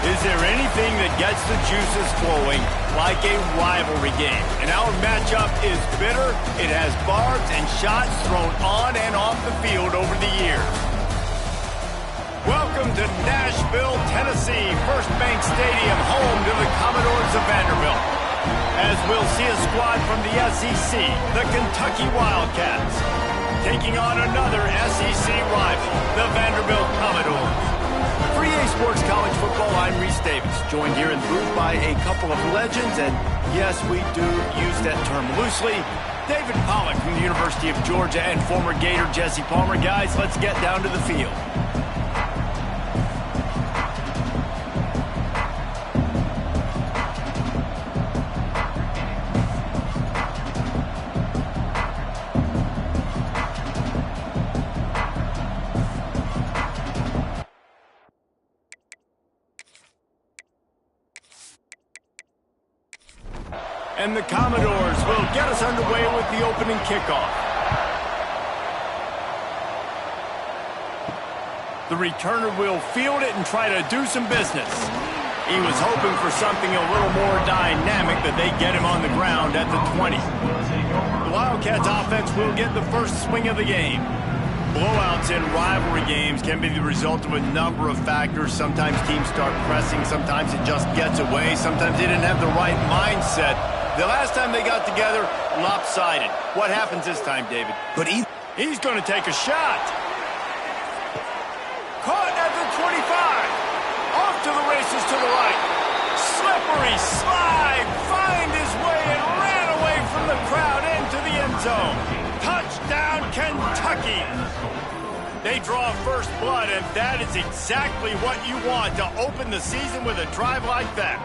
Is there anything that gets the juices flowing like a rivalry game? And our matchup is bitter. It has barbs and shots thrown on and off the field over the years. Welcome to Nashville, Tennessee, First Bank Stadium, home to the Commodores of Vanderbilt. As we'll see a squad from the SEC, the Kentucky Wildcats, taking on another SEC rival, the Vanderbilt Commodores. For EA Sports College Football, I'm Reese Davis, joined here in the booth by a couple of legends, and yes, we do use that term loosely. David Pollack from the University of Georgia and former Gator Jesse Palmer. Guys, let's get down to the field. And the Commodores will get us underway with the opening kickoff. The returner will field it and try to do some business. He was hoping for something a little more dynamic, but they get him on the ground at the 20. The Wildcats offense will get the first swing of the game. Blowouts in rivalry games can be the result of a number of factors. Sometimes teams start pressing, sometimes it just gets away, sometimes they didn't have the right mindset. The last time they got together, lopsided. What happens this time, David? But he's going to take a shot. Caught at the 25. Off to the races to the right. Slippery slide. Find his way and ran away from the crowd into the end zone. Touchdown, Kentucky. They draw first blood, and that is exactly what you want to open the season with a drive like that.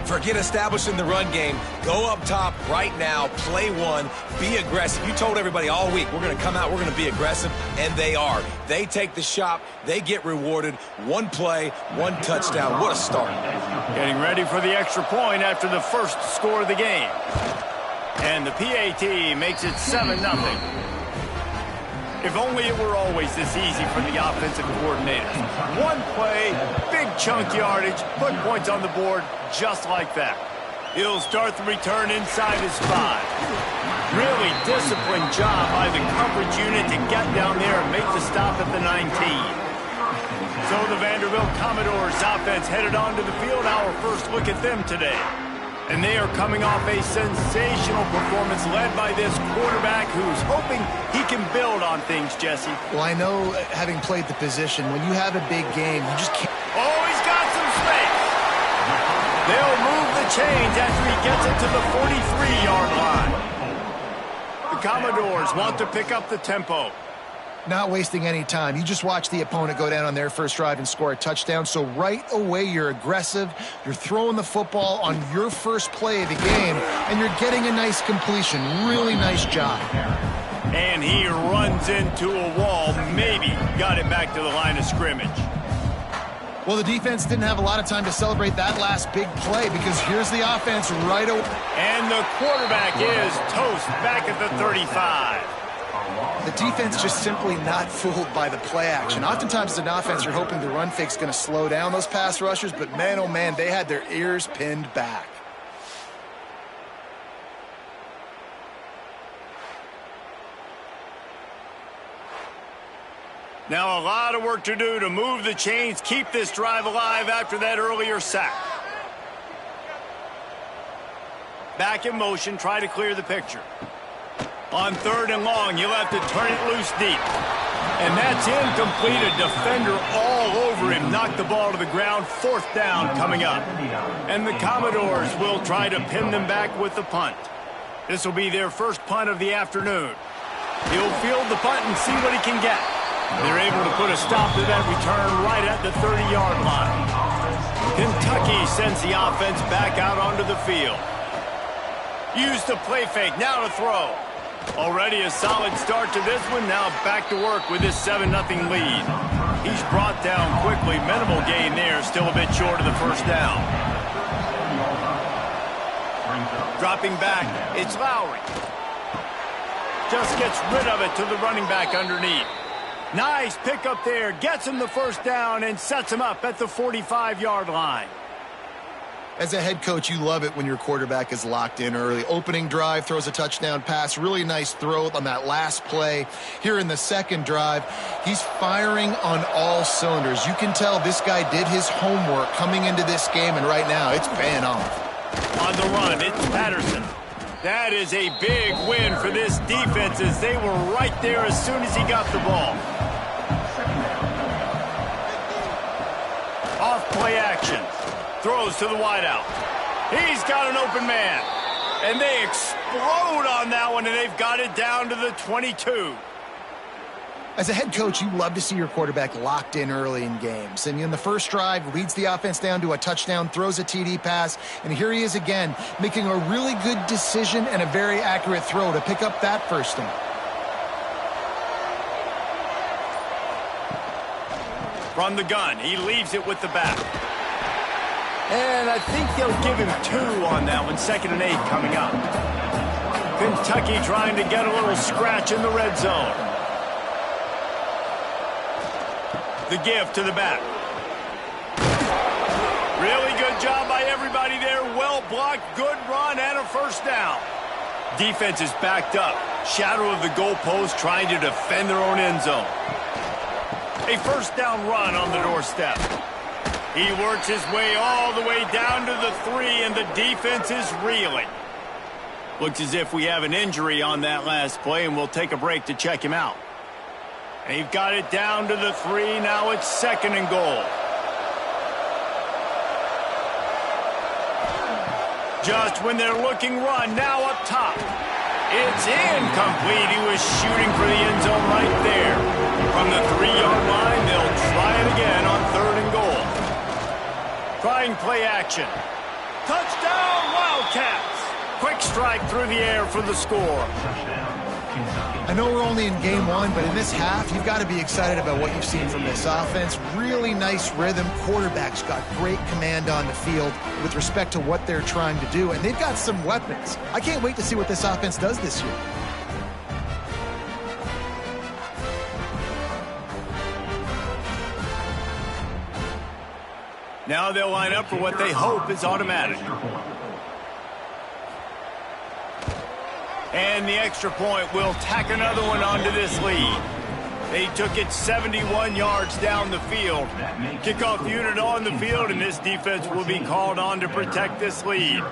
Forget establishing the run game. Go up top right now. Play one. Be aggressive. You told everybody all week, we're going to come out, we're going to be aggressive, and they are. They take the shot. They get rewarded. One play, one touchdown. What a start. Getting ready for the extra point after the first score of the game. And the PAT makes it 7-0. If only it were always this easy for the offensive coordinators. One play, big chunk yardage, put points on the board just like that. He'll start the return inside his 5. Really disciplined job by the coverage unit to get down there and make the stop at the 19. So the Vanderbilt Commodores offense headed onto the field. Our first look at them today. And they are coming off a sensational performance led by this quarterback who's hoping he can build on things, Jesse. Well, I know, having played the position, when you have a big game, you just can't. Oh, he's got some space. They'll move the chains after he gets it to the 43-yard line. The Commodores want to pick up the tempo. Not wasting any time. You just watch the opponent go down on their first drive and score a touchdown. So right away, you're aggressive. You're throwing the football on your first play of the game, and you're getting a nice completion. Really nice job. And he runs into a wall. Maybe got it back to the line of scrimmage. Well, the defense didn't have a lot of time to celebrate that last big play because here's the offense right away. And the quarterback is toast back at the 35. The defense just simply not fooled by the play action. Oftentimes, as an offense, you're hoping the run fake's going to slow down those pass rushers, but man, oh man, they had their ears pinned back. Now a lot of work to do to move the chains, keep this drive alive after that earlier sack. Back in motion, try to clear the picture. On 3rd and long, you'll have to turn it loose deep. And that's incomplete. A defender all over him. Knocked the ball to the ground. 4th down coming up. And the Commodores will try to pin them back with the punt. This will be their first punt of the afternoon. He'll field the punt and see what he can get. They're able to put a stop to that return right at the 30-yard line. Kentucky sends the offense back out onto the field. Use the play fake. Now to throw. Already a solid start to this one. Now back to work with this 7-0 lead. He's brought down quickly. Minimal gain there. Still a bit short of the first down. Dropping back. It's Lowry. Just gets rid of it to the running back underneath. Nice pickup there. Gets him the first down and sets him up at the 45-yard line. As a head coach, you love it when your quarterback is locked in early. Opening drive, throws a touchdown pass. Really nice throw on that last play. Here in the second drive, he's firing on all cylinders. You can tell this guy did his homework coming into this game, and right now it's paying off. On the run, it's Patterson. That is a big win for this defense as they were right there as soon as he got the ball. Off play action. Throws to the wideout. He's got an open man. And they explode on that one, and they've got it down to the 22. As a head coach, you love to see your quarterback locked in early in games. And in the first drive, leads the offense down to a touchdown, throws a TD pass, and here he is again, making a really good decision and a very accurate throw to pick up that first down. From the gun, he leaves it with the back. And I think they'll give him 2 on that one, 2nd and 8 coming up. Kentucky trying to get a little scratch in the red zone. The give to the back. Really good job by everybody there. Well blocked, good run, and a first down. Defense is backed up. Shadow of the goalpost trying to defend their own end zone. A first down run on the doorstep. He works his way all the way down to the 3, and the defense is reeling. Looks as if we have an injury on that last play, and we'll take a break to check him out. And they've got it down to the 3. Now it's 2nd and goal. Just when they're looking run, now up top. It's incomplete. He was shooting for the end zone right there. From the 3-yard line, they'll try it again on 3rd and goal. Trying play action. Touchdown, Wildcats! Quick strike through the air for the score. I know we're only in game 1, but in this half, you've got to be excited about what you've seen from this offense. Really nice rhythm. Quarterback's got great command on the field with respect to what they're trying to do, and they've got some weapons. I can't wait to see what this offense does this year. Now they'll line up for what they hope is automatic. And the extra point will tack another one onto this lead. They took it 71 yards down the field. Kickoff unit on the field, and this defense will be called on to protect this lead.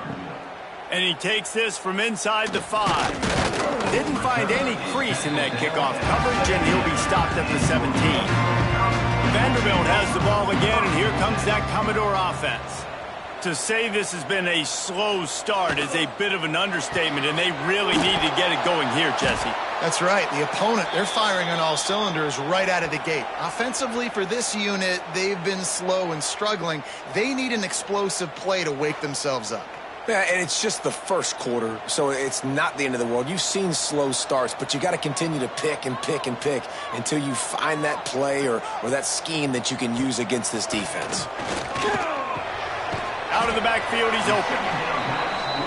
And he takes this from inside the 5. Didn't find any crease in that kickoff coverage, and he'll be stopped at the 17. Vanderbilt has the ball again, and here comes that Commodore offense. To say this has been a slow start is a bit of an understatement, and they really need to get it going here, Jesse. That's right. The opponent, they're firing on all cylinders right out of the gate. Offensively, for this unit, they've been slow and struggling. They need an explosive play to wake themselves up. Yeah, and it's just the first quarter, so it's not the end of the world. You've seen slow starts, but you got to continue to pick and pick and pick until you find that play or that scheme that you can use against this defense. Out of the backfield, he's open.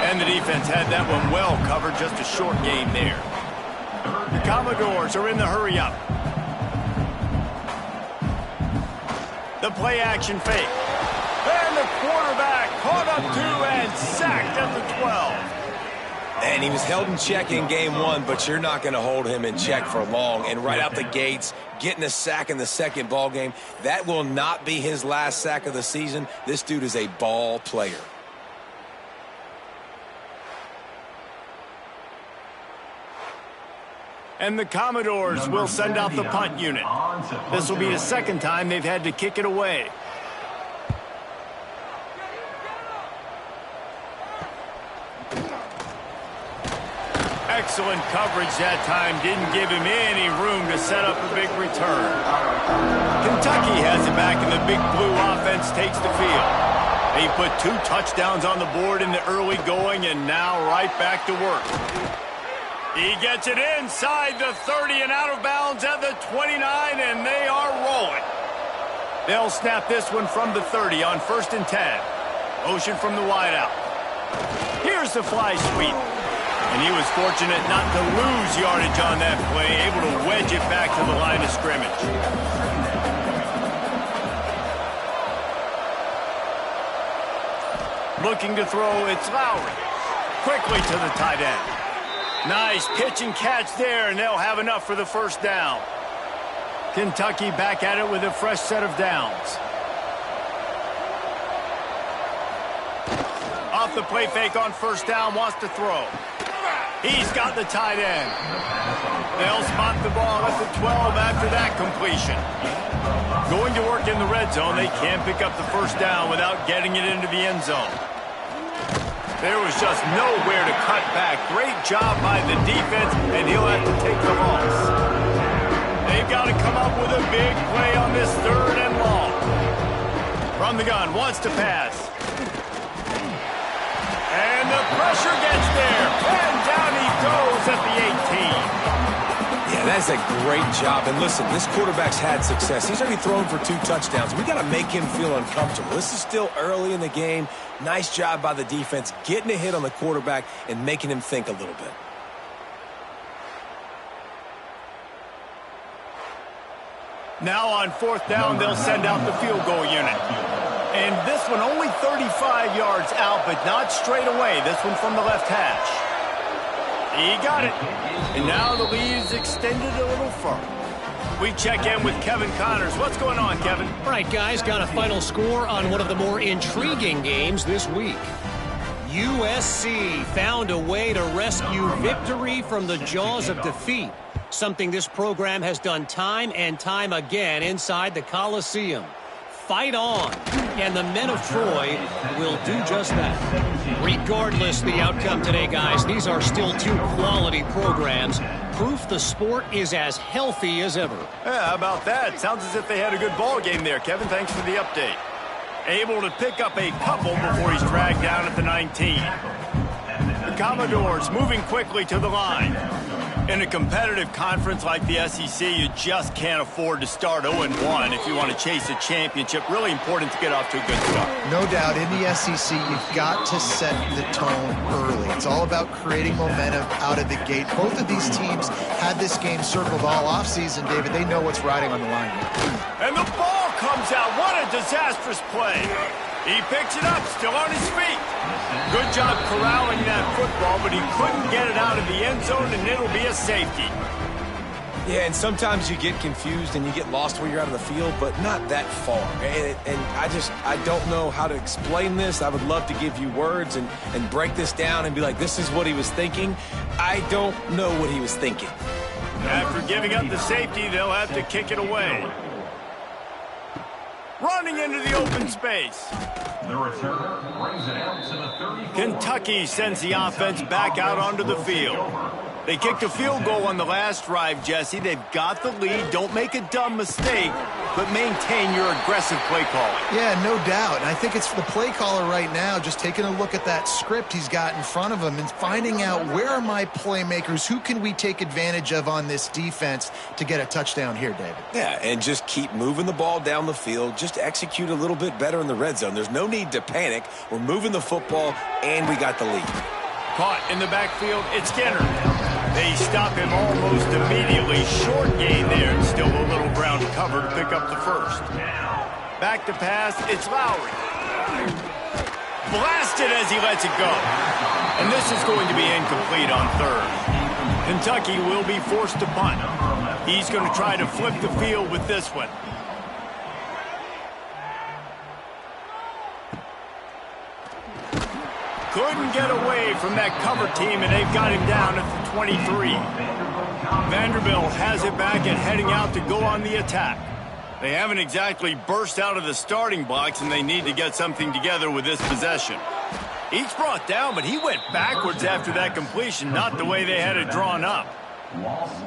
And the defense had that one well covered, just a short gain there. The Commodores are in the hurry-up. The play-action fake. And the quarterback caught up to and sacked at the 12. And he was held in check in game 1, but you're not going to hold him in check for long. And right out the gates, getting a sack in the second ball game, that will not be his last sack of the season. This dude is a ball player. And the Commodores will send out the punt unit. This will be the second time they've had to kick it away. Excellent coverage that time. Didn't give him any room to set up a big return. Kentucky has it back, and the big blue offense takes the field. They put 2 touchdowns on the board in the early going, and now right back to work. He gets it inside the 30 and out of bounds at the 29, and they are rolling. They'll snap this one from the 30 on 1st and 10. Motion from the wideout. Here's the fly sweep. And he was fortunate not to lose yardage on that play, able to wedge it back to the line of of scrimmage. Looking to throw, it's Lowry. Quickly to the tight end. Nice pitch and catch there, and they'll have enough for the first down. Kentucky back at it with a fresh set of downs. Off the play fake on first down, wants to throw. He's got the tight end. They'll spot the ball at the 12 after that completion. Going to work in the red zone, they can't pick up the first down without getting it into the end zone. There was just nowhere to cut back. Great job by the defense, and he'll have to take the loss. They've got to come up with a big play on this 3rd and long. From the gun, wants to pass. And the pressure gets there. And down he goes at the 18. Yeah, that's a great job. And listen, this quarterback's had success. He's already thrown for 2 touchdowns. We got to make him feel uncomfortable. This is still early in the game. Nice job by the defense, getting a hit on the quarterback and making him think a little bit. Now on 4th down, they'll send out the field goal unit. And this one only 35 yards out, but not straight away. This one from the left hash. He got it. And now the lead is extended a little further. We check in with Kevin Connors. What's going on, Kevin? All right, guys, got a final score on one of the more intriguing games this week. USC found a way to rescue victory from the jaws of defeat, something this program has done time and time again inside the Coliseum. Fight on, and the men of Troy will do just that. Regardless the outcome today, guys, these are still 2 quality programs. Proof the sport is as healthy as ever. Yeah, how about that? Sounds as if they had a good ball game there, Kevin. Thanks for the update. Able to pick up a couple before he's dragged down at the 19. The Commodores moving quickly to the line. In a competitive conference like the SEC, you just can't afford to start 0-1 if you want to chase a championship. Really important to get off to a good start. No doubt, in the SEC, you've got to set the tone early. It's all about creating momentum out of the gate. Both of these teams had this game circled all offseason, David. They know what's riding on the line here. And the ball comes out. What a disastrous play. He picks it up, still on his feet. Good job corralling that football, but he couldn't get it out of the end zone, and it'll be a safety. Yeah, and sometimes you get confused and you get lost where you're out of the field, but not that far. And I don't know how to explain this. I would love to give you words and break this down and be like, this is what he was thinking. I don't know what he was thinking. After giving up the safety, they'll have to kick it away. Running into the open space. The returner brings it out to the 34. Kentucky sends the offense back out onto the field. They kicked a field goal on the last drive, Jesse. They've got the lead. Don't make a dumb mistake, but maintain your aggressive play calling. Yeah, no doubt. And I think it's the play caller right now just taking a look at that script he's got in front of him and finding out where are my playmakers, who can we take advantage of on this defense to get a touchdown here, David. Yeah, and just keep moving the ball down the field. Just execute a little bit better in the red zone. There's no need to panic. We're moving the football, and we got the lead. Caught in the backfield, it's Skinner. They stop him almost immediately. Short gain there. Still a little ground to cover to pick up the first. Back to pass, it's Lowry. Blasted as he lets it go. And this is going to be incomplete on 3rd. Kentucky will be forced to punt. He's going to try to flip the field with this one. Couldn't get away from that cover team, and they've got him down at the 23. Vanderbilt has it back and heading out to go on the attack. They haven't exactly burst out of the starting blocks, and they need to get something together with this possession. He's brought down, but he went backwards after that completion, not the way they had it drawn up.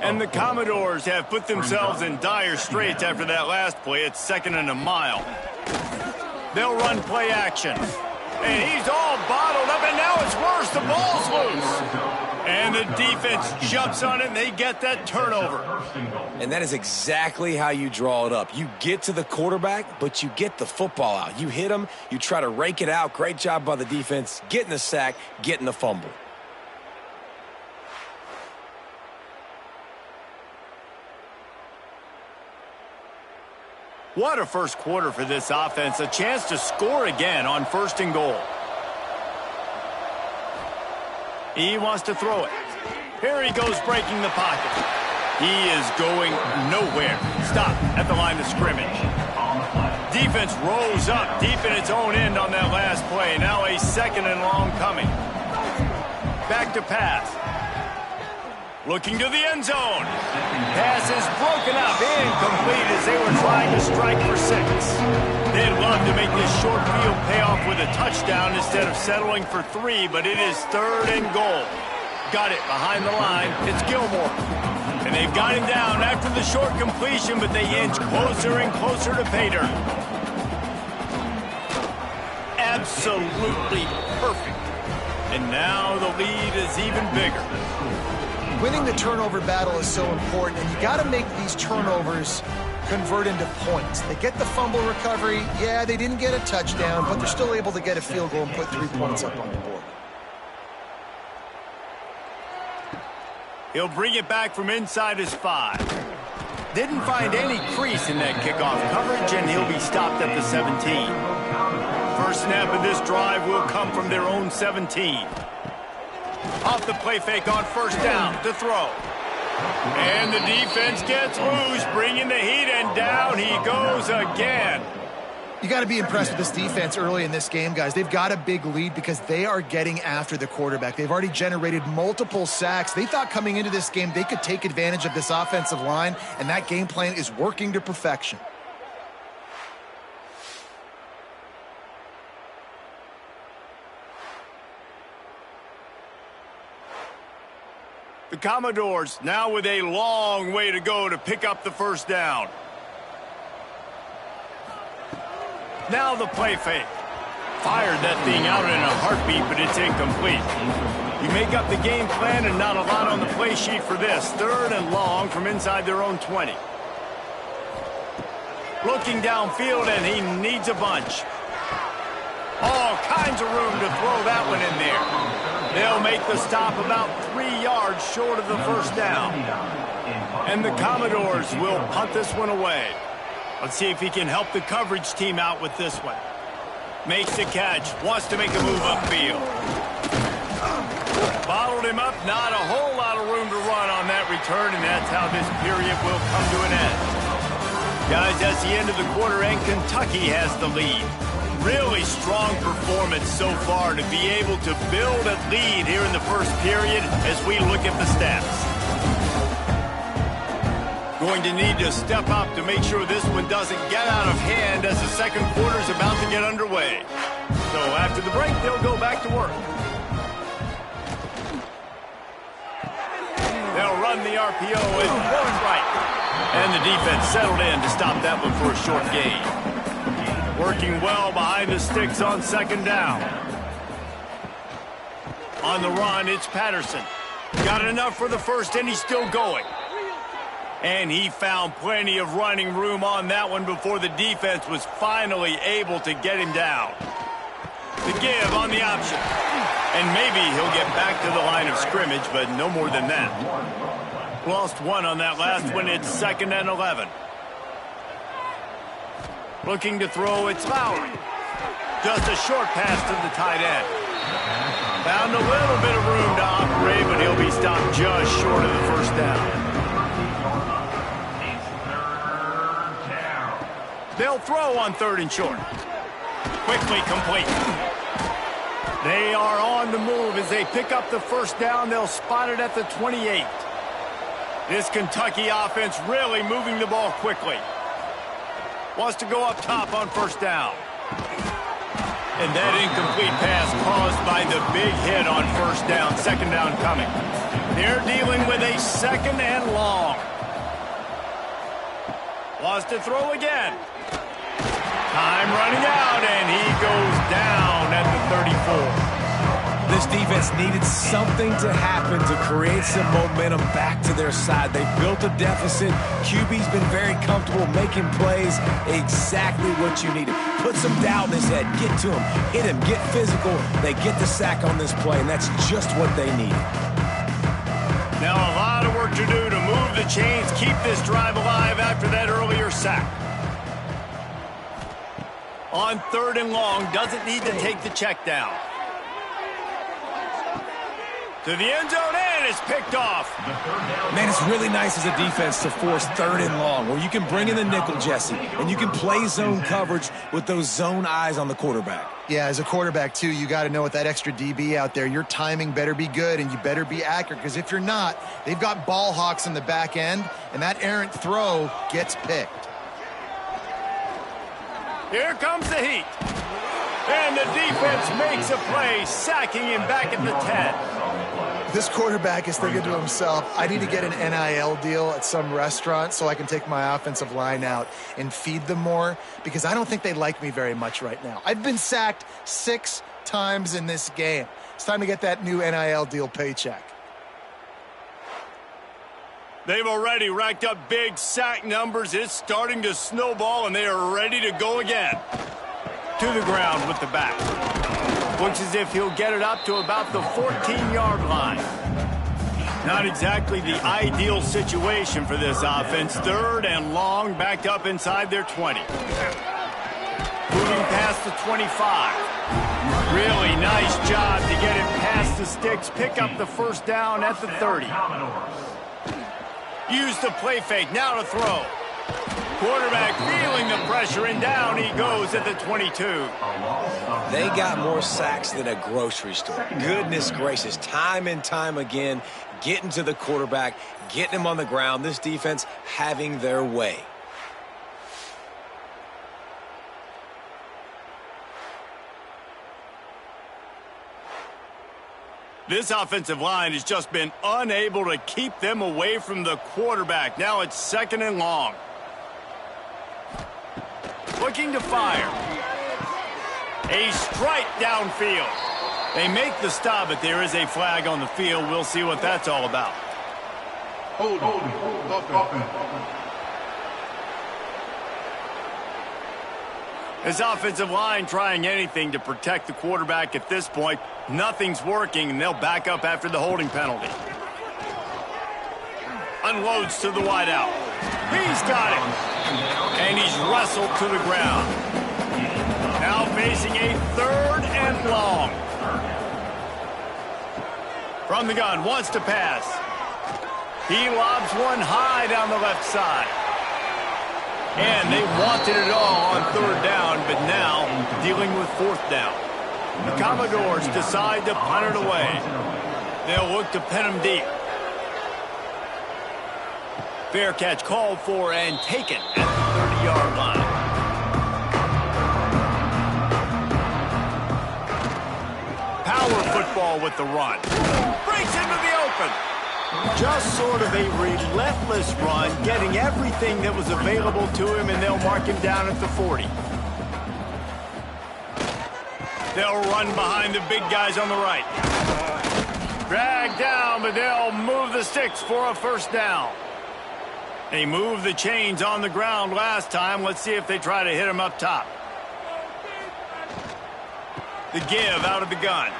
And the Commodores have put themselves in dire straits after that last play. It's 2nd and a mile. They'll run play action. And he's all bottled up, and now it's worse. The ball's loose. And the defense jumps on it, and they get that turnover. And that is exactly how you draw it up. You get to the quarterback, but you get the football out. You hit him, you try to rake it out. Great job by the defense, getting the sack, getting the fumble. What a first quarter for this offense. A chance to score again on 1st and goal. He wants to throw it. Here he goes breaking the pocket. He is going nowhere. Stop at the line of scrimmage. Defense rose up deep in its own end on that last play. Now a 2nd and long coming. Back to pass. Looking to the end zone. Pass is broken up, incomplete as they were trying to strike for 6. They'd love to make this short field pay off with a touchdown instead of settling for 3, but it is 3rd and goal. Got it behind the line. It's Gilmore. And they've got him down after the short completion, but they inch closer and closer to pay dirt. Absolutely perfect. And now the lead is even bigger. Winning the turnover battle is so important, and you got to make these turnovers convert into points. They get the fumble recovery. Yeah, they didn't get a touchdown, but they're still able to get a field goal and put 3 points up on the board. He'll bring it back from inside his 5. Didn't find any crease in that kickoff coverage, and he'll be stopped at the 17. First snap of this drive will come from their own 17. Off the play fake on 1st down to throw. And the defense gets loose, bringing the heat, and down he goes again. You got to be impressed with this defense early in this game, guys. They've got a big lead because they are getting after the quarterback. They've already generated multiple sacks. They thought coming into this game they could take advantage of this offensive line, and that game plan is working to perfection. The Commodores now with a long way to go to pick up the 1st down. Now the play fake. Fired that thing out in a heartbeat, but it's incomplete. You make up the game plan and not a lot on the play sheet for this. 3rd and long from inside their own 20. Looking downfield, and he needs a bunch. All kinds of room to throw that one in there. They'll make the stop about 3 yards short of the 1st down. And the Commodores will punt this one away. Let's see if he can help the coverage team out with this one. Makes the catch. Wants to make a move upfield. Bottled him up. Not a whole lot of room to run on that return, and that's how this period will come to an end. Guys, that's the end of the quarter, and Kentucky has the lead. Really strong performance so far to be able to build a lead here in the 1st period as we look at the stats. Going to need to step up to make sure this one doesn't get out of hand as the 2nd quarter is about to get underway. So after the break, they'll go back to work. They'll run the RPO and going right. And the defense settled in to stop that one for a short gain. Working well behind the sticks on 2nd down. On the run, it's Patterson. Got enough for the 1st, and he's still going. And he found plenty of running room on that one before the defense was finally able to get him down. The give on the option. And maybe he'll get back to the line of scrimmage, but no more than that. Lost 1 on that last one. It's 2nd and 11. Looking to throw, it's Lowry. Just a short pass to the tight end. Found a little bit of room to operate, but he'll be stopped just short of the 1st down. They'll throw on 3rd and short. Quickly complete. They are on the move as they pick up the 1st down. They'll spot it at the 28. This Kentucky offense really moving the ball quickly. Wants to go up top on 1st down. And that incomplete pass caused by the big hit on 1st down. 2nd down coming. They're dealing with a 2nd and long. Wants to throw again. Time running out, and he goes down at the 34. This defense needed something to happen to create some momentum back to their side. They built a deficit. QB's been very comfortable making plays. Exactly what you needed. Put some doubt in his head. Get to him. Hit him. Get physical. They get the sack on this play, and that's just what they needed. Now a lot of work to do to move the chains, keep this drive alive after that earlier sack. On 3rd and long, doesn't need to take the check down. To the end zone, and it's picked off. Man, it's really nice as a defense to force 3rd and long, where you can bring in the nickel, Jesse, and you can play zone coverage with those zone eyes on the quarterback. Yeah, as a quarterback, too, you got to know with that extra DB out there, your timing better be good and you better be accurate, because if you're not, they've got ball hawks in the back end, and that errant throw gets picked. Here comes the heat. And the defense makes a play, sacking him back at the 10. This quarterback is thinking to himself, I need to get an NIL deal at some restaurant so I can take my offensive line out and feed them more, because I don't think they like me very much right now. I've been sacked 6 times in this game. It's time to get that new NIL deal paycheck. They've already racked up big sack numbers. It's starting to snowball, and they are ready to go again. To the ground with the back. Looks as if he'll get it up to about the 14-yard line. Not exactly the ideal situation for this offense. 3rd and long, backed up inside their 20. Moving past the 25. Really nice job to get it past the sticks. Pick up the 1st down at the 30. Use the play fake, now to throw. Quarterback feeling the pressure, and down he goes at the 22. They got more sacks than a grocery store. Goodness gracious, time and time again, getting to the quarterback, getting him on the ground. This defense having their way. This offensive line has just been unable to keep them away from the quarterback. Now it's 2nd and long. Looking to fire. A strike downfield. They make the stop, but there is a flag on the field. We'll see what that's all about. Hold. This offensive line trying anything to protect the quarterback at this point. Nothing's working, and they'll back up after the holding penalty. Unloads to the wideout. He's got it. And he's wrestled to the ground. Now facing a 3rd and long. From the gun, wants to pass. He lobs one high down the left side. And they wanted it all on 3rd down, but now dealing with 4th down. The Commodores decide to punt it away. They'll look to pin him deep. Fair catch called for and taken at the 30-yard line. Power football with the run. Breaks into the open. Just sort of a relentless run, getting everything that was available to him, and they'll mark him down at the 40. They'll run behind the big guys on the right. Drag down, but they'll move the sticks for a 1st down. They moved the chains on the ground last time. Let's see if they try to hit him up top. The give out of the gun.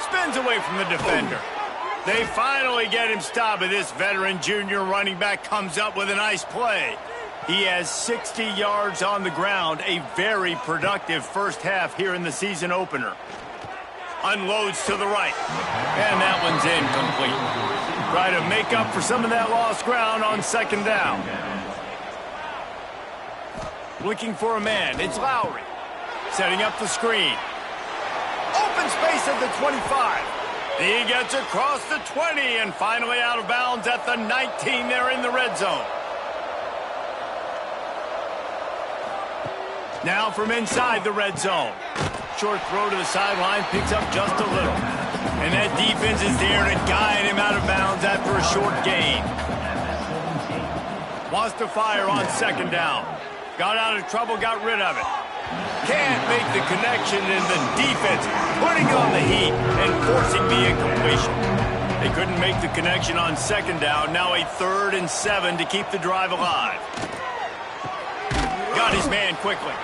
Spins away from the defender. They finally get him stopped, but this veteran junior running back comes up with a nice play. He has 60 yards on the ground, a very productive 1st half here in the season opener. Unloads to the right, and that one's incomplete. Try to make up for some of that lost ground on 2nd down. Looking for a man, it's Lowry. Setting up the screen. Open space at the 25. He gets across the 20 and finally out of bounds at the 19. They're in the red zone. Now from inside the red zone. Short throw to the sideline, picks up just a little. And that defense is there to guide him out of bounds after a short gain. Wants to fire on 2nd down. Got out of trouble, got rid of it. Can't make the connection, and the defense putting on the heat and forcing the incompletion. They couldn't make the connection on 2nd down. Now a 3rd and 7 to keep the drive alive. Got his man quickly.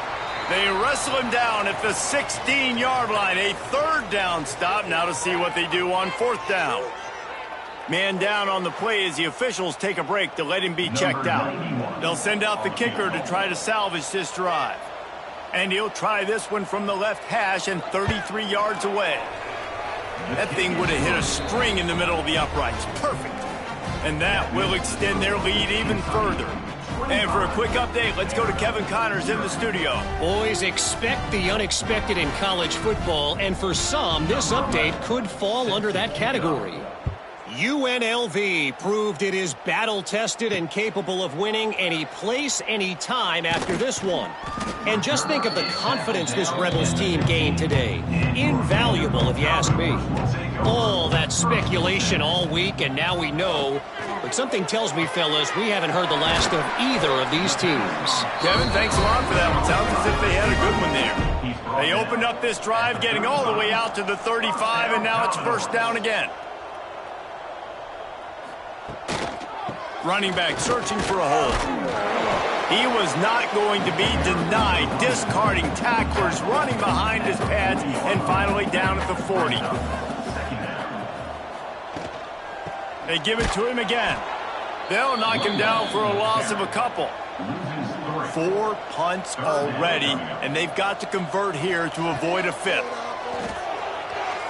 They wrestle him down at the 16-yard line. A 3rd down stop. Now to see what they do on 4th down. Man down on the play as the officials take a break to let him be checked out. They'll send out the kicker to try to salvage this drive. And he'll try this one from the left hash and 33 yards away. That thing would have hit a string in the middle of the uprights. Perfect. And that will extend their lead even further. And for a quick update, let's go to Kevin Connors in the studio. Boys, expect the unexpected in college football, and for some, this update could fall under that category. UNLV proved it is battle-tested and capable of winning any place, any time after this one. And just think of the confidence this Rebels team gained today. Invaluable, if you ask me. All that speculation all week, and now we know. But something tells me, fellas, we haven't heard the last of either of these teams. Kevin, thanks a lot for that one. Sounds as if they had a good one there. They opened up this drive, getting all the way out to the 35, and now it's first down again. Running back searching for a hole. He was not going to be denied, discarding tacklers, running behind his pads, and finally down at the 40. They give it to him again. They'll knock him down for a loss of a couple. 4 punts already, and they've got to convert here to avoid a fifth.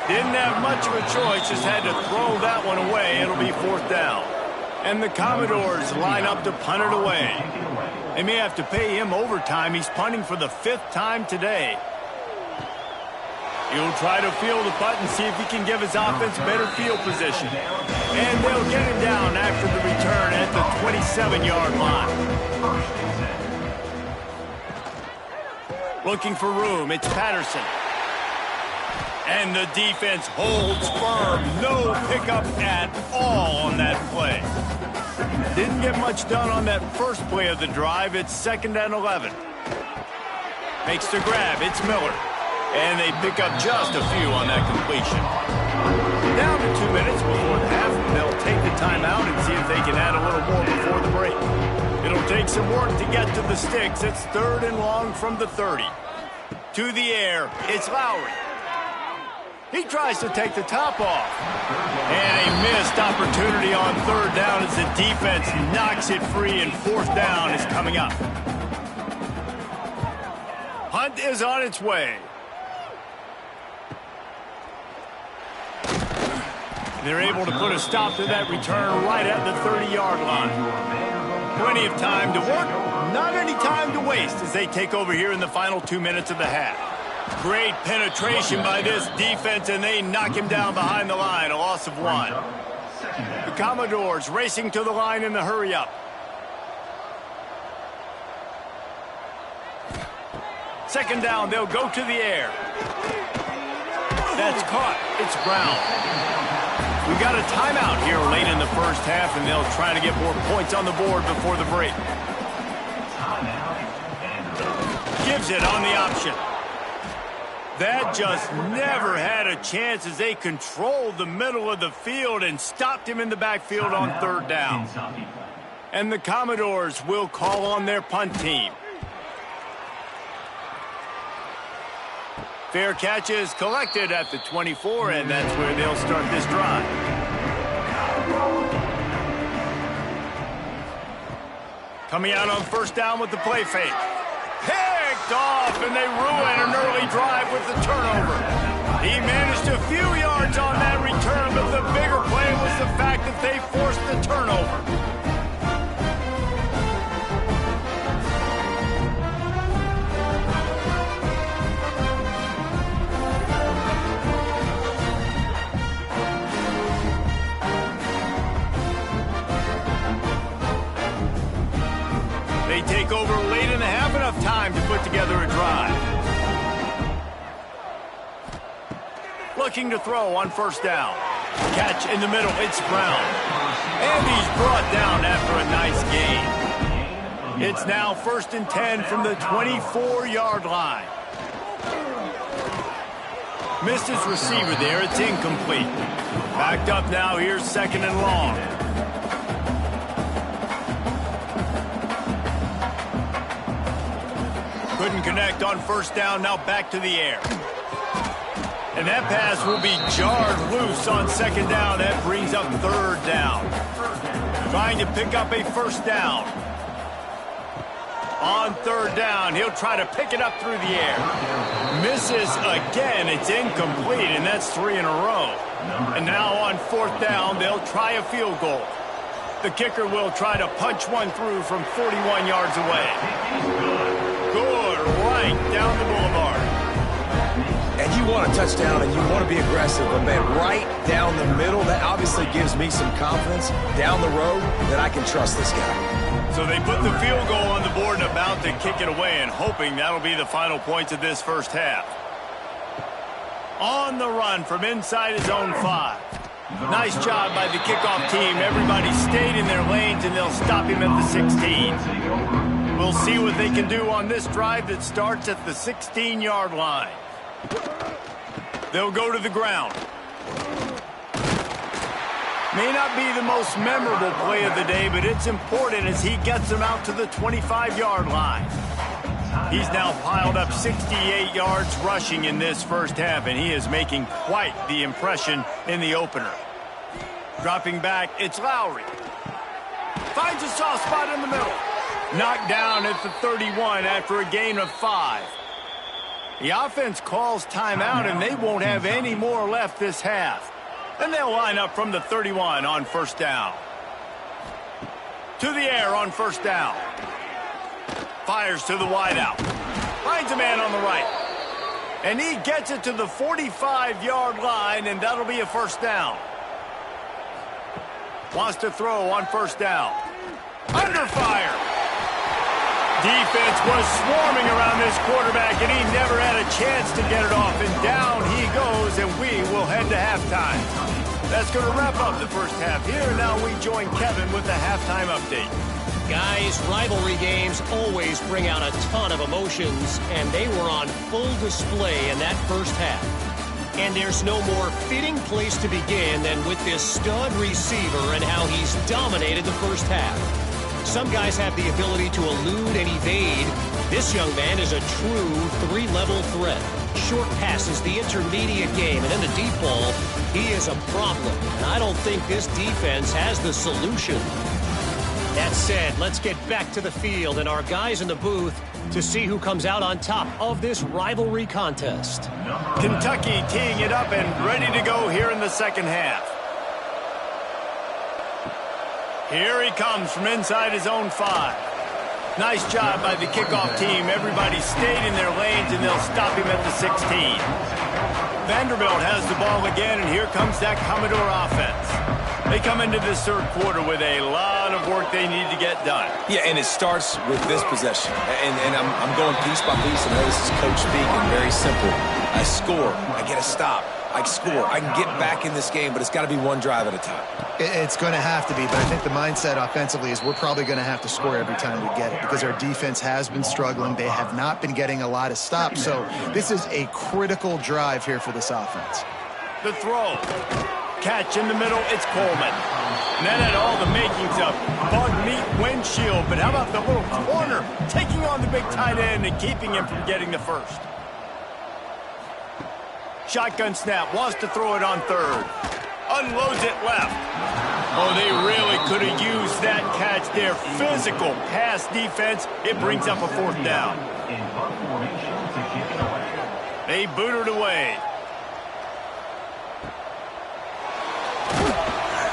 Didn't have much of a choice, just had to throw that one away. It'll be fourth down. And the Commodores line up to punt it away. They may have to pay him overtime. He's punting for the 5th time today. He'll try to field the punt and see if he can give his offense better field position. And they'll get him down after the return at the 27-yard line. Looking for room, it's Patterson. And the defense holds firm. No pickup at all on that play. Didn't get much done on that first play of the drive. It's 2nd and 11. Makes the grab. It's Miller. And they pick up just a few on that completion. Down to 2 minutes before the half. They'll take the timeout and see if they can add a little more before the break. It'll take some work to get to the sticks. It's 3rd and long from the 30. To the air. It's Lowry. He tries to take the top off. And a missed opportunity on 3rd down as the defense knocks it free, and 4th down is coming up. Punt is on its way. They're able to put a stop to that return right at the 30-yard line. Plenty of time to work, not any time to waste as they take over here in the final 2 minutes of the half. Great penetration by this defense, and they knock him down behind the line, a loss of 1. The Commodores racing to the line in the hurry-up. Second down, they'll go to the air. That's caught. It's Brown. We got a timeout here late in the first half, and they'll try to get more points on the board before the break. Gives it on the option. That just never had a chance as they controlled the middle of the field and stopped him in the backfield on 3rd down. And the Commodores will call on their punt team. Fair catch is collected at the 24, and that's where they'll start this drive. Coming out on 1st down with the play fake. Picked off, and they ruin an early drive with the turnover. He managed a few yards on that return, but the bigger play was the fact that they forced the turnover. They take over late in the half, enough time to put together a drive. Looking to throw on 1st down. Catch in the middle, it's Brown. And he's brought down after a nice gain. It's now 1st and 10 from the 24-yard line. Missed his receiver there, it's incomplete. Backed up now, here's 2nd and long. Couldn't connect on 1st down, now back to the air. And that pass will be jarred loose on 2nd down. That brings up 3rd down. Trying to pick up a 1st down. On third down, he'll try to pick it up through the air. Misses again. It's incomplete, and that's 3 in a row. And now on fourth down, they'll try a field goal. The kicker will try to punch one through from 41 yards away. Good, right down the boulevard. And you want a touchdown, and you want to be aggressive, but man, right down the middle, that obviously gives me some confidence down the road that I can trust this guy. So they put the field goal on the board and about to kick it away, and hoping that'll be the final points of this first half. On the run from inside his own 5. Nice job by the kickoff team. Everybody stayed in their lanes, and they'll stop him at the 16. We'll see what they can do on this drive that starts at the 16-yard line. They'll go to the ground. May not be the most memorable play of the day, but it's important as he gets them out to the 25-yard line. He's now piled up 68 yards rushing in this first half, and he is making quite the impression in the opener. Dropping back, it's Lowry. Finds a soft spot in the middle. Knocked down at the 31 after a gain of 5. The offense calls timeout, and they won't have any more left this half. Then they'll line up from the 31 on first down. To the air on first down. Fires to the wideout. Finds a man on the right. And he gets it to the 45-yard line, and that'll be a first down. Wants to throw on first down. Under fire. Defense was swarming around this quarterback, and he never had a chance to get it off. And down he goes, and we will head to halftime. That's going to wrap up the first half here. Now we join Kevin with the halftime update. Guys, rivalry games always bring out a ton of emotions, and they were on full display in that first half. And there's no more fitting place to begin than with this stud receiver and how he's dominated the first half. Some guys have the ability to elude and evade. This young man is a true 3-level threat. Short passes, the intermediate game, and in the deep ball, he is a problem. And I don't think this defense has the solution. That said, let's get back to the field and our guys in the booth to see who comes out on top of this rivalry contest. Kentucky teeing it up and ready to go here in the second half. Here he comes from inside his own 5. Nice job by the kickoff team. Everybody stayed in their lanes, and they'll stop him at the 16. Vanderbilt has the ball again, and here comes that Commodore offense. They come into this third quarter with a lot of work they need to get done. Yeah, and it starts with this possession. And I'm going piece by piece. I know this is coach speaking, very simple. I score. I get a stop. I score. I can get back in this game, but it's got to be one drive at a time. It's going to have to be, but I think the mindset offensively is we're probably going to have to score every time we get it because our defense has been struggling. They have not been getting a lot of stops, so this is a critical drive here for this offense. The throw. Catch in the middle, it's Coleman. And that had all the makings of bug meat windshield, but how about the little corner taking on the big tight end and keeping him from getting the first? Shotgun snap, wants to throw it on third. Unloads it left. Oh, they really could have used that catch there. Physical pass defense. It brings up a fourth down. They boot it away.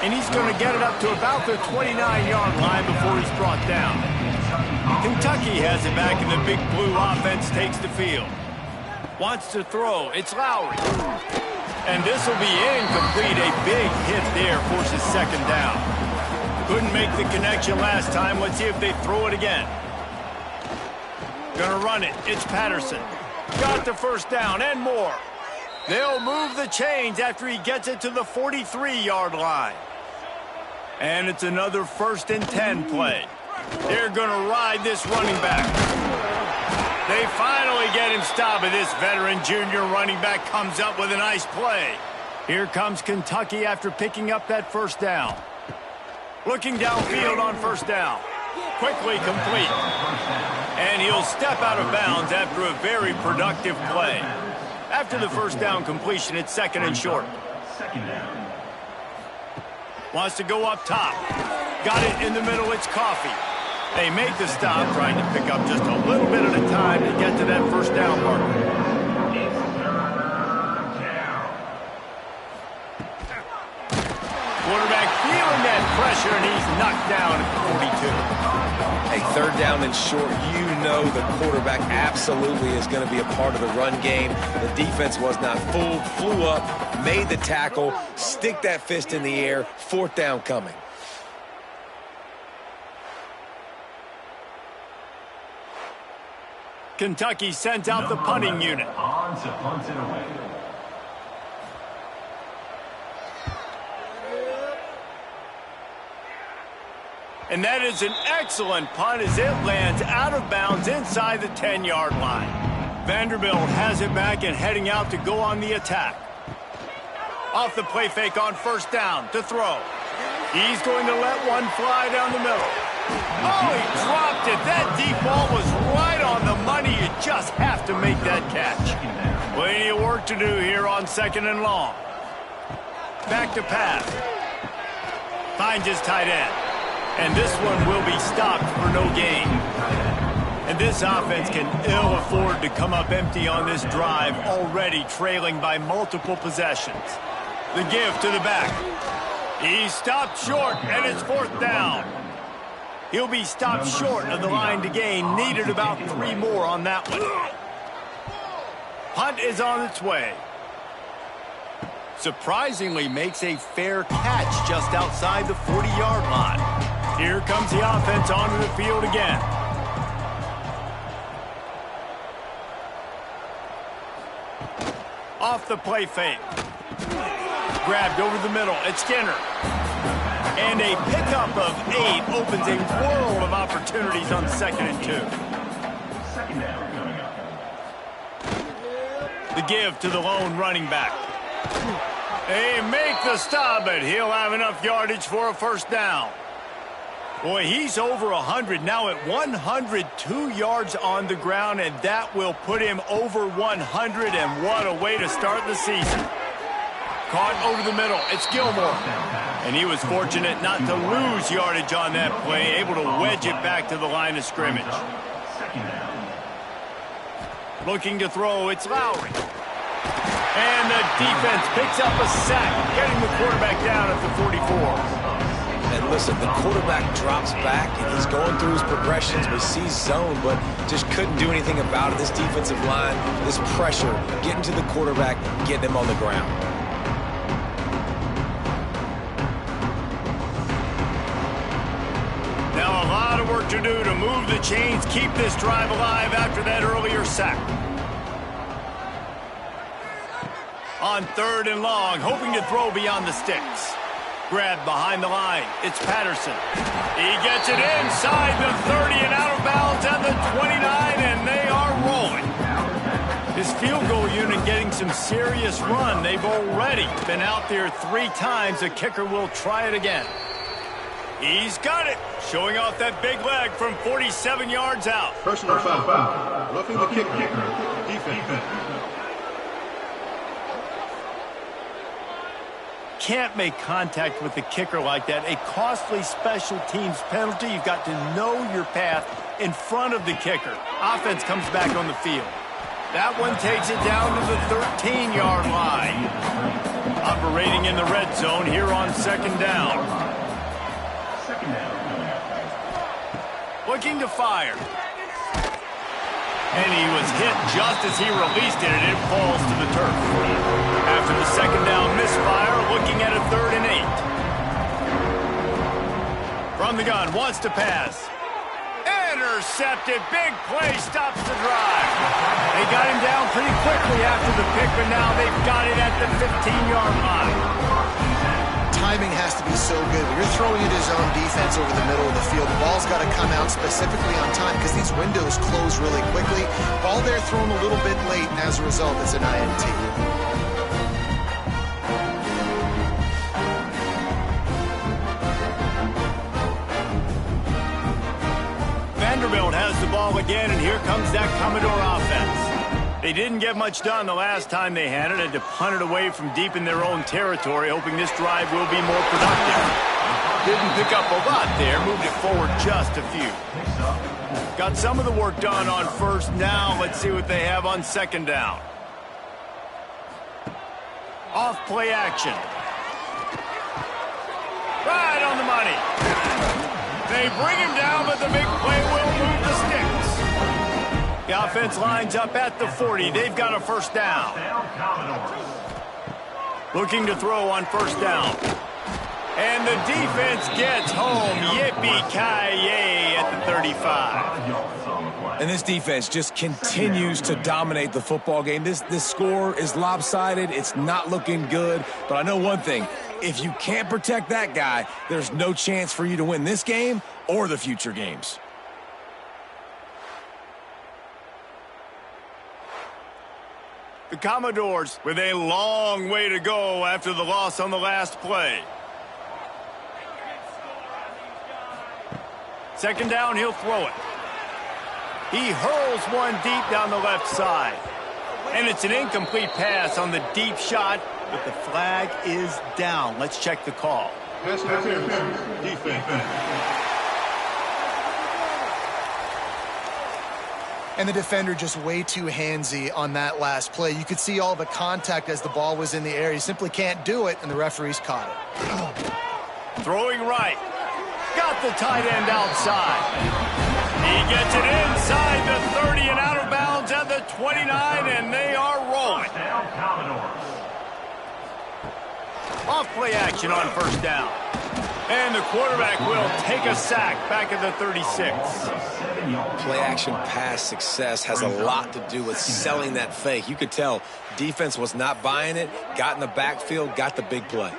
And he's going to get it up to about the 29-yard line before he's brought down. Kentucky has it back, and the big blue offense takes the field. Wants to throw. It's Lowry. And this will be incomplete. A big hit there forces second down. Couldn't make the connection last time. Let's see if they throw it again. Gonna run it. It's Patterson. Got the first down and more. They'll move the chains after he gets it to the 43-yard line. And it's another 1st and 10 play. They're gonna ride this running back. They finally get him stopped, and this veteran junior running back comes up with a nice play. Here comes Kentucky after picking up that first down. Looking downfield on first down. Quickly complete. And he'll step out of bounds after a very productive play. After the first down completion, it's 2nd and short. Wants to go up top. Got it in the middle, it's Coffee. They make the stop, trying to pick up just a little bit at a time to get to that first down marker. Quarterback feeling that pressure, and he's knocked down at the 42. A third down and short, you know the quarterback absolutely is going to be a part of the run game. The defense was not fooled, flew up, made the tackle, stick that fist in the air, fourth down coming. Kentucky sends out the punting unit. On to punt it away. And that is an excellent punt as it lands out of bounds inside the 10-yard line. Vanderbilt has it back and heading out to go on the attack. Off the play fake on first down to throw. He's going to let one fly down the middle. Oh, he dropped it. That deep ball was right on the money. You just have to make that catch. Plenty of work to do here on second and long. Back to pass. Finds his tight end. And this one will be stopped for no gain. And this offense can ill afford to come up empty on this drive, already trailing by multiple possessions. The give to the back. He's stopped short, and it's fourth down. He'll be stopped short of the line to gain. Needed about 3 more on that one. Punt is on its way. Surprisingly makes a fair catch just outside the 40-yard line. Here comes the offense onto the field again. Off the play fake. Grabbed over the middle. It's Skinner. And a pickup of 8 opens a world of opportunities on second and 2. Second down coming up. The give to the lone running back. They make the stop, but he'll have enough yardage for a first down. Boy, he's over 100 now at 102 yards on the ground, and that will put him over 100, and what a way to start the season. Caught over the middle. It's Gilmore. And he was fortunate not to lose yardage on that play, able to wedge it back to the line of scrimmage. Looking to throw, it's Lowry. And the defense picks up a sack, getting the quarterback down at the 44. And listen, the quarterback drops back, and he's going through his progressions, but sees zone, but just couldn't do anything about it. This defensive line, this pressure, getting to the quarterback, getting him on the ground. Now a lot of work to do to move the chains, keep this drive alive after that earlier sack. On third and long, hoping to throw beyond the sticks. Grabbed behind the line. It's Patterson. He gets it inside the 30 and out of bounds at the 29, and they are rolling. His field goal unit getting some serious run. They've already been out there 3 times. The kicker will try it again. He's got it. Showing off that big leg from 47 yards out. Personal foul. Roughing the kicker. Defense. Can't make contact with the kicker like that. A costly special teams penalty. You've got to know your path in front of the kicker. Offense comes back on the field. That one takes it down to the 13-yard line. Operating in the red zone here on second down. Looking to fire. And he was hit just as he released it, and it falls to the turf. After the second down misfire, looking at a 3rd and 8. From the gun, wants to pass. Intercepted, big play, stops the drive. They got him down pretty quickly after the pick, but now they've got it at the 15-yard line. Timing has to be so good. When you're throwing it to zone defense over the middle of the field, the ball's got to come out specifically on time because these windows close really quickly. Ball there thrown a little bit late, and as a result, it's an INT. Vanderbilt has the ball again, and here comes that Commodore offense. They didn't get much done the last time they had it. Had to punt it away from deep in their own territory, hoping this drive will be more productive. Didn't pick up a lot there, moved it forward just a few. Got some of the work done on first. Now let's see what they have on second down. Off play action. Right on the money. They bring him down, but the big play will move the sticks. The offense lines up at the 40. They've got a first down. Looking to throw on first down. And the defense gets home. Yippee-ki-yay at the 35. And this defense just continues to dominate the football game. This score is lopsided. It's not looking good. But I know one thing. If you can't protect that guy, there's no chance for you to win this game or the future games. The Commodores with a long way to go after the loss on the last play. Second down, he'll throw it. He hurls one deep down the left side. And it's an incomplete pass on the deep shot, but the flag is down. Let's check the call. Pass interference, defense. And the defender just way too handsy on that last play. You could see all the contact as the ball was in the air. He simply can't do it, and the referee's caught it. Throwing right. Got the tight end outside. He gets it inside the 30 and out of bounds at the 29, and they are rolling. Off play action on first down. And the quarterback will take a sack back at the 36. Play action pass success has a lot to do with selling that fake. You could tell defense was not buying it, got in the backfield, got the big play.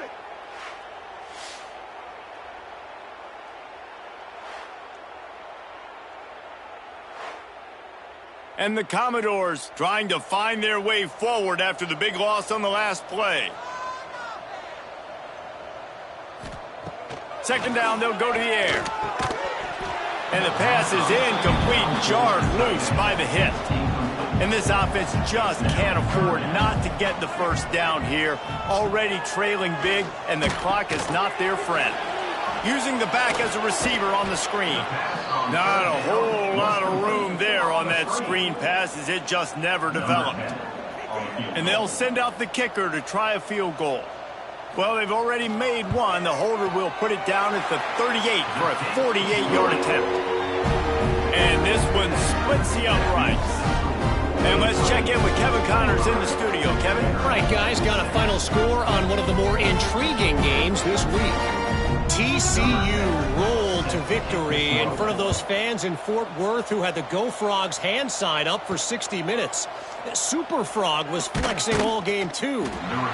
And the Commodores trying to find their way forward after the big loss on the last play. Second down, they'll go to the air. And the pass is incomplete, jarred loose by the hit. And this offense just can't afford not to get the first down here. Already trailing big, and the clock is not their friend. Using the back as a receiver on the screen. Not a whole lot of room there on that screen pass as it just never developed. And they'll send out the kicker to try a field goal. Well, they've already made one. The holder will put it down at the 38 for a 48-yard attempt. And this one splits the uprights. And let's check in with Kevin Connors in the studio. Kevin? All right, guys, got a final score on one of the more intriguing games this week. TCU rolled to victory in front of those fans in Fort Worth who had the Go Frogs hand sign up for 60 minutes. Super Frog was flexing all game too.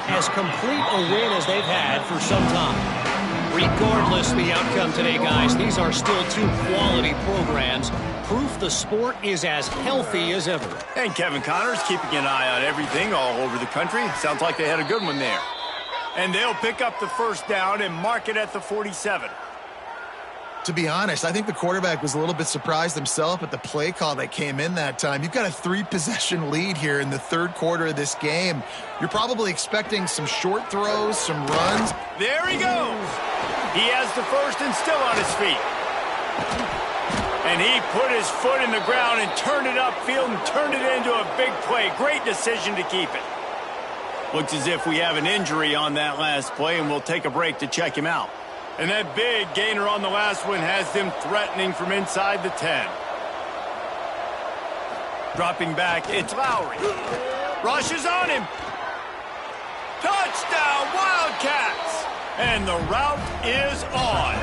As complete a win as they've had for some time. Regardless the outcome today, guys, these are still two quality programs. Proof the sport is as healthy as ever. And Kevin Connors keeping an eye on everything all over the country. Sounds like they had a good one there. And they'll pick up the first down and mark it at the 47. To be honest, I think the quarterback was a little bit surprised himself at the play call that came in that time. You've got a 3-possession lead here in the third quarter of this game. You're probably expecting some short throws, some runs. There he goes. He has the first and still on his feet. And he put his foot in the ground and turned it upfield and turned it into a big play. Great decision to keep it. Looks as if we have an injury on that last play, and we'll take a break to check him out. And that big gainer on the last one has them threatening from inside the 10. Dropping back, it's Lowry. Rushes on him. Touchdown, Wildcats! And the route is on.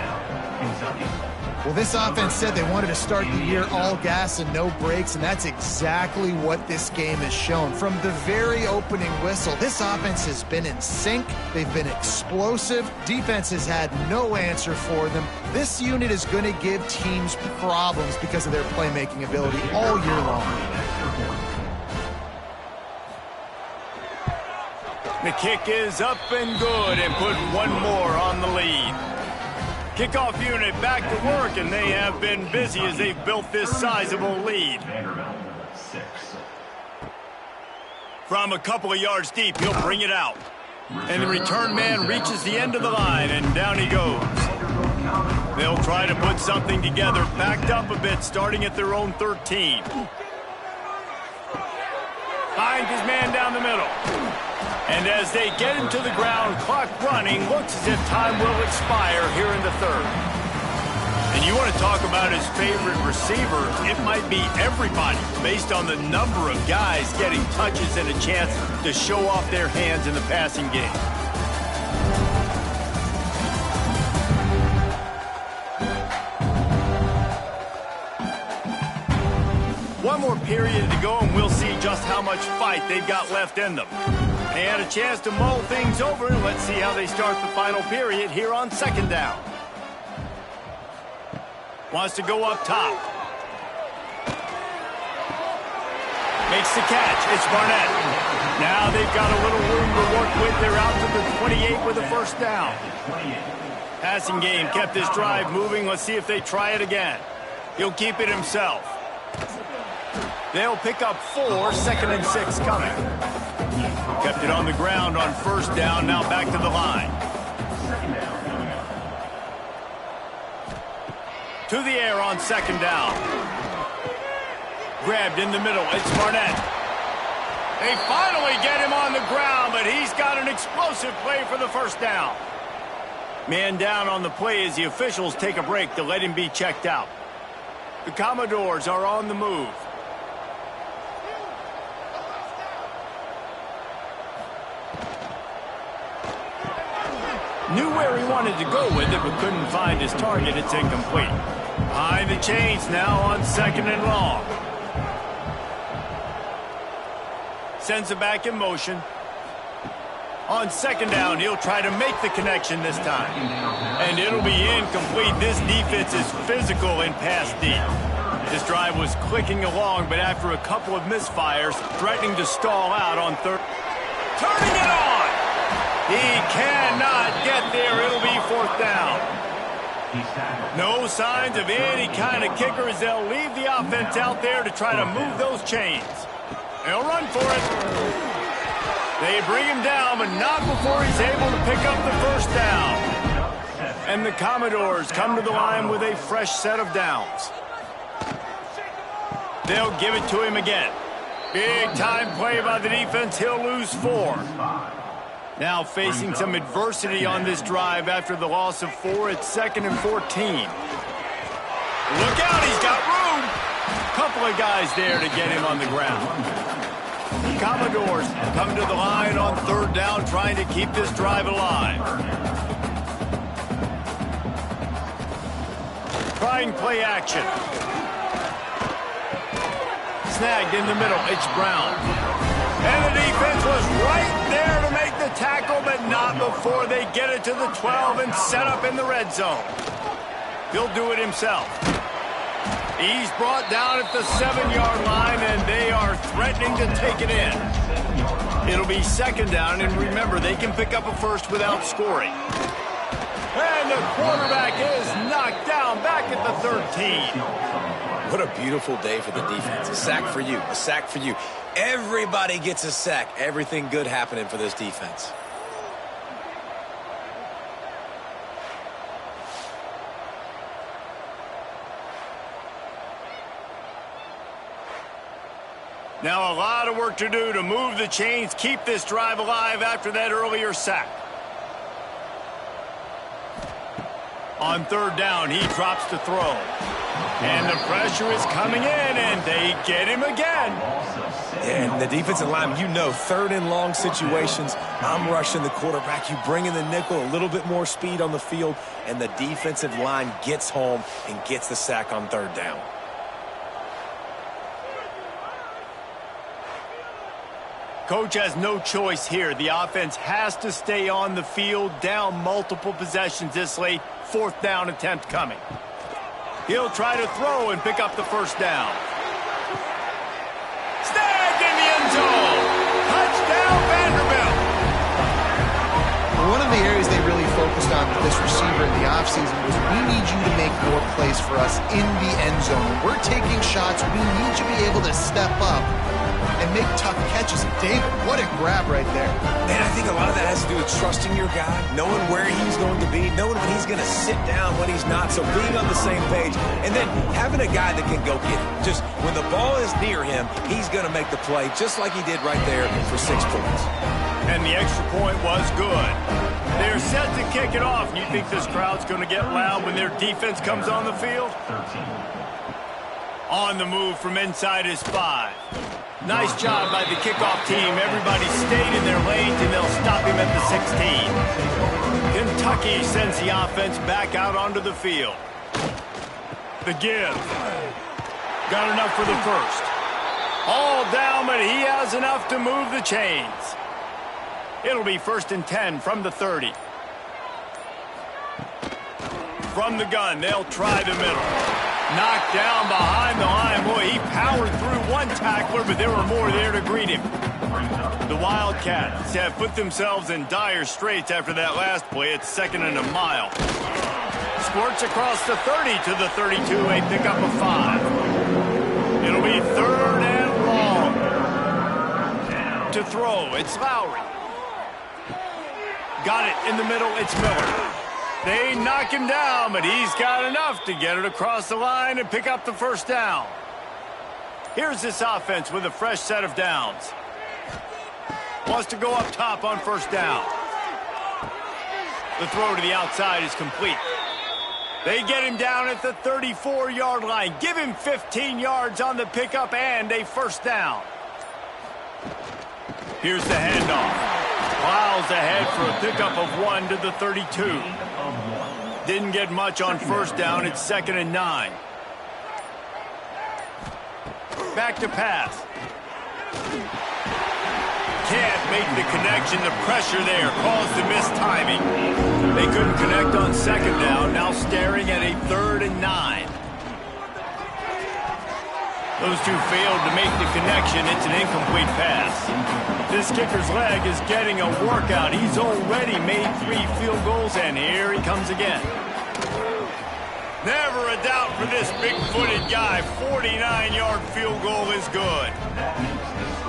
Well, this offense said they wanted to start the year all gas and no brakes, and that's exactly what this game has shown. From the very opening whistle, this offense has been in sync. They've been explosive. Defense has had no answer for them. This unit is going to give teams problems because of their playmaking ability all year long. The kick is up and good and put one more on the lead. Kickoff unit back to work, and they have been busy as they've built this sizable lead. From a couple of yards deep, he'll bring it out. And the return man reaches the end of the line, and down he goes. They'll try to put something together, backed up a bit, starting at their own 13. Finds his man down the middle. And as they get him to the ground, clock running, looks as if time will expire here in the third. And you want to talk about his favorite receiver, it might be everybody, based on the number of guys getting touches and a chance to show off their hands in the passing game. One more period to go, and we'll see just how much fight they've got left in them. They had a chance to mull things over. Let's see how they start the final period here on second down. Wants to go up top. Makes the catch. It's Barnett. Now they've got a little room to work with. They're out to the 28 with a first down. Passing game kept this drive moving. Let's see if they try it again. He'll keep it himself. They'll pick up 4, 2nd and 6 coming. Kept it on the ground on first down, now back to the line. To the air on second down. Grabbed in the middle, it's Barnett. They finally get him on the ground, but he's got an explosive play for the first down. Man down on the play as the officials take a break to let him be checked out. The Commodores are on the move. Knew where he wanted to go with it, but couldn't find his target. It's incomplete. Behind the chains now on 2nd and long. Sends it back in motion. On second down, he'll try to make the connection this time. And it'll be incomplete. This defense is physical in pass deep. This drive was clicking along, but after a couple of misfires, threatening to stall out on third. Turning it on! He cannot get there. It'll be fourth down. No signs of any kind of kicker as they'll leave the offense out there to try to move those chains. They'll run for it. They bring him down, but not before he's able to pick up the first down. And the Commodores come to the line with a fresh set of downs. They'll give it to him again. Big time play by the defense. He'll lose 4. Now facing some adversity on this drive after the loss of 4 at 2nd and 14. Look out, he's got room. Couple of guys there to get him on the ground. The Commodores come to the line on third down, trying to keep this drive alive. Trying play action. Snagged in the middle, it's Brown. And the defense was right there to make the tackle, but not before they get it to the 12 and set up in the red zone. He'll do it himself. He's brought down at the 7-yard line, and they are threatening to take it in. It'll be second down, and remember, they can pick up a first without scoring. And the quarterback is knocked down back at the 13. What a beautiful day for the defense. A sack for you, a sack for you. Everybody gets a sack. Everything good happening for this defense. Now a lot of work to do to move the chains, keep this drive alive after that earlier sack. On third down, he drops to throw. And the pressure is coming in, and they get him again. And the defensive lineman, you know, 3rd and long situations, I'm rushing the quarterback. You bring in the nickel, a little bit more speed on the field, and the defensive line gets home and gets the sack on third down. Coach has no choice here. The offense has to stay on the field, down multiple possessions this late. Fourth down attempt coming. He'll try to throw and pick up the first down. Snagged in the end zone. Touchdown, Vanderbilt. One of the areas they really focus focused on this receiver in the offseason was we need you to make more plays for us in the end zone. When we're taking shots, we need you to be able to step up and make tough catches. David, what a grab right there. And I think a lot of that has to do with trusting your guy, knowing where he's going to be, knowing when he's going to sit down, when he's not, so being on the same page, and then having a guy that can go get it. Just when the ball is near him, he's going to make the play, just like he did right there for 6 points. And the extra point was good. They're set to kick it off, and you think this crowd's going to get loud when their defense comes on the field? On the move from inside his 5. Nice job by the kickoff team. Everybody stayed in their lanes, and they'll stop him at the 16. Kentucky sends the offense back out onto the field. The give. Got enough for the first. All down, but he has enough to move the chains. It'll be 1st and 10 from the 30. From the gun, they'll try the middle. Knocked down behind the line. Boy, he powered through one tackler, but there were more there to greet him. The Wildcats have put themselves in dire straits after that last play. It's 2nd and a mile. Squirts across the 30 to the 32. A pickup of 5. It'll be 3rd and long. To throw, it's Lowry. Got it in the middle, it's Miller. They knock him down, but he's got enough to get it across the line and pick up the 1st down. Here's this offense with a fresh set of downs. Wants to go up top on 1st down. The throw to the outside is complete. They get him down at the 34-yard line. Give him 15 yards on the pickup and a 1st down. Here's the handoff. Plows ahead for a pickup of 1 to the 32. Didn't get much on 1st down. It's 2nd and 9. Back to pass. Can't make the connection. The pressure there caused the missed timing. They couldn't connect on 2nd down. Now staring at a 3rd and 9. Those two failed to make the connection. It's an incomplete pass. This kicker's leg is getting a workout. He's already made 3 field goals, and here he comes again. Never a doubt for this big-footed guy. 49-yard field goal is good.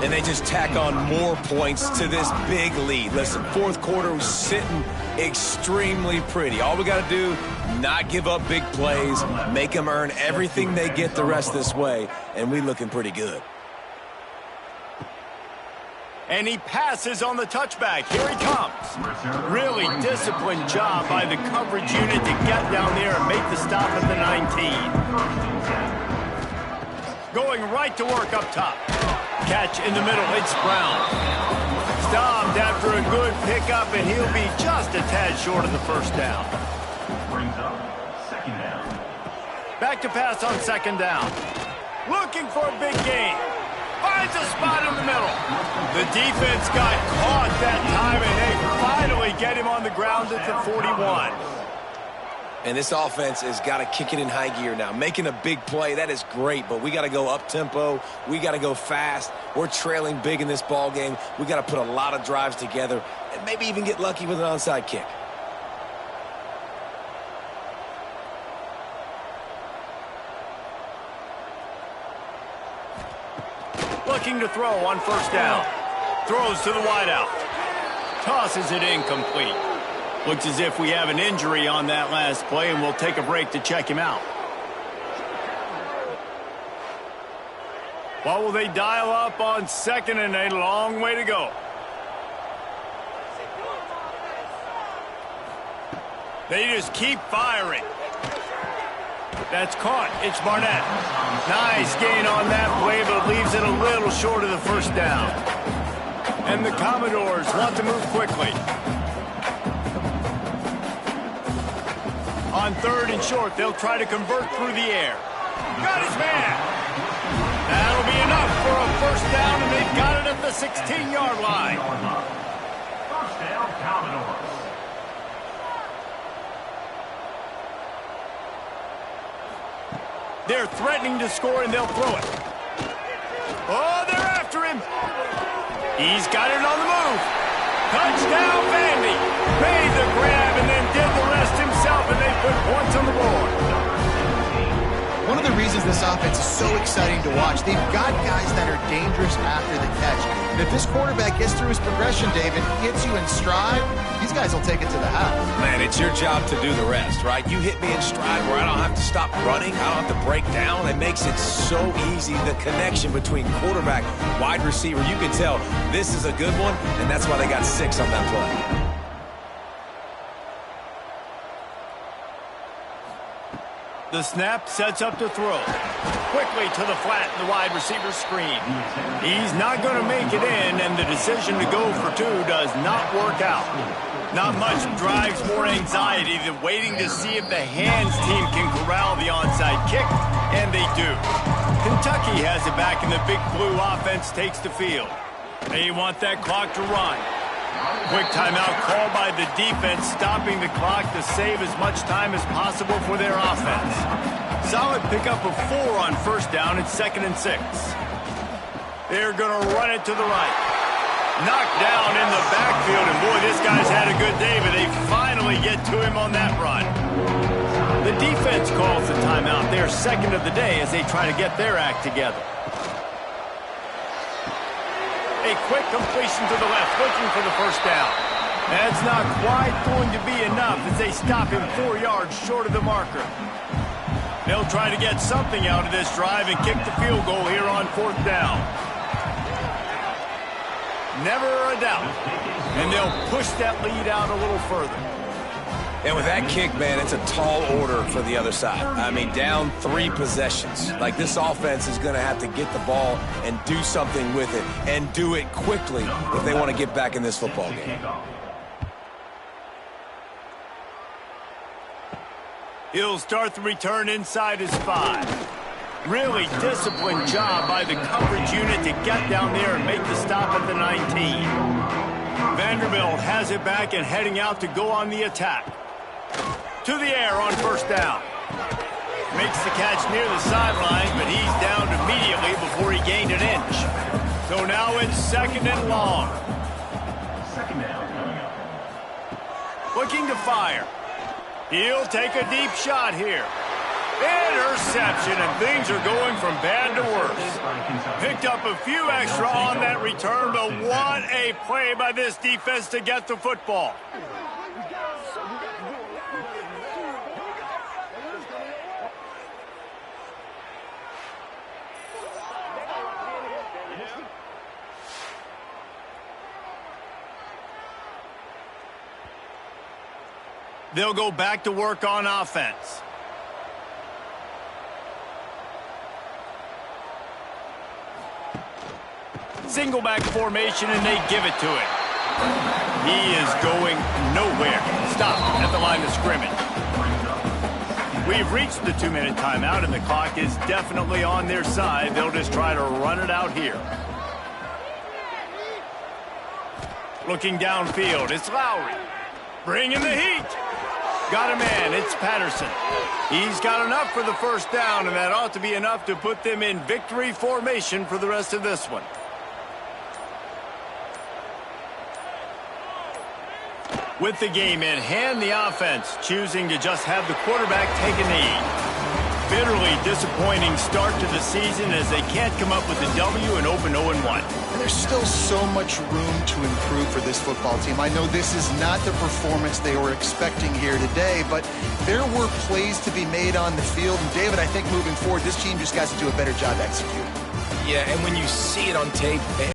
And they just tack on more points to this big lead. Listen, 4th quarter was sitting extremely pretty. All we got to do, not give up big plays, make them earn everything they get the rest this way, and we looking pretty good. And he passes on the touchback. Here he comes. Really disciplined job by the coverage unit to get down there and make the stop at the 19. Going right to work up top. Catch in the middle. It's Brown. Stopped after a good pickup, and he'll be just a tad short of the 1st down. Back to pass on 2nd down. Looking for a big gain. Finds a spot in the middle. The defense got caught that time, and they finally get him on the ground at the 41. And this offense has got to kick it in high gear now. Making a big play, that is great, but we got to go up-tempo. We got to go fast. We're trailing big in this ball game. We got to put a lot of drives together and maybe even get lucky with an onside kick. Looking to throw on 1st down. Throws to the wideout. Tosses it incomplete. Looks as if we have an injury on that last play, and we'll take a break to check him out. What will they dial up on 2nd and a long way to go? They just keep firing. That's caught. It's Barnett. Nice gain on that play, but leaves it a little short of the 1st down. And the Commodores want to move quickly. On 3rd and short, they'll try to convert through the air. Got his man. That'll be enough for a 1st down, and they've got it at the 16-yard line. 1st down, Commodores. They're threatening to score, and they'll throw it. Oh, they're after him. He's got it on the move. Touchdown, Vandy. Made the grab and then up, and they put points on the board. One of the reasons this offense is so exciting to watch, they've got guys that are dangerous after the catch. And if this quarterback gets through his progression, David, hits you in stride, these guys will take it to the house. Man, it's your job to do the rest, right? You hit me in stride where I don't have to stop running. I don't have to break down. It makes it so easy. The connection between quarterback, wide receiver, you can tell this is a good one, and that's why they got 6 on that play. The snap sets up to throw. Quickly to the flat in the wide receiver screen. He's not going to make it in, and the decision to go for 2 does not work out. Not much drives more anxiety than waiting to see if the hands team can corral the onside kick, and they do. Kentucky has it back, and the Big Blue offense takes the field. They want that clock to run. Quick timeout called by the defense, stopping the clock to save as much time as possible for their offense. Solid pickup of 4 on first down. It's 2nd and 6. They're going to run it to the right. Knocked down in the backfield, and boy, this guy's had a good day, but they finally get to him on that run. The defense calls the timeout. They're 2nd of the day as they try to get their act together. A quick completion to the left, looking for the first down. That's not quite going to be enough as they stop him 4 yards short of the marker. They'll try to get something out of this drive and kick the field goal here on 4th down. Never a doubt. And they'll push that lead out a little further. And with that kick, man, it's a tall order for the other side. I mean, down 3 possessions. Like, this offense is going to have to get the ball and do something with it, and do it quickly if they want to get back in this football game. He'll start the return inside his 5. Really disciplined job by the coverage unit to get down there and make the stop at the 19. Vanderbilt has it back and heading out to go on the attack. To the air on first down. Makes the catch near the sideline, but he's down immediately before he gained an inch. So now it's 2nd and long. Looking to fire. He'll take a deep shot here. Interception, and things are going from bad to worse. Picked up a few extra on that return, but what a play by this defense to get the football. They'll go back to work on offense. Single back formation, and they give it to him. He is going nowhere. Stop at the line of scrimmage. We've reached the 2-minute timeout, and the clock is definitely on their side. They'll just try to run it out here. Looking downfield, it's Lowry. Bringing the heat. Got a man, it's Patterson. He's got enough for the first down, and that ought to be enough to put them in victory formation for the rest of this one. With the game in hand, the offense choosing to just have the quarterback take a knee. Bitterly disappointing start to the season as they can't come up with a W and open 0-1. And there's still so much room to improve for this football team. I know this is not the performance they were expecting here today, but there were plays to be made on the field. And David, I think moving forward, this team just got to do a better job executing. Yeah, and when you see it on tape,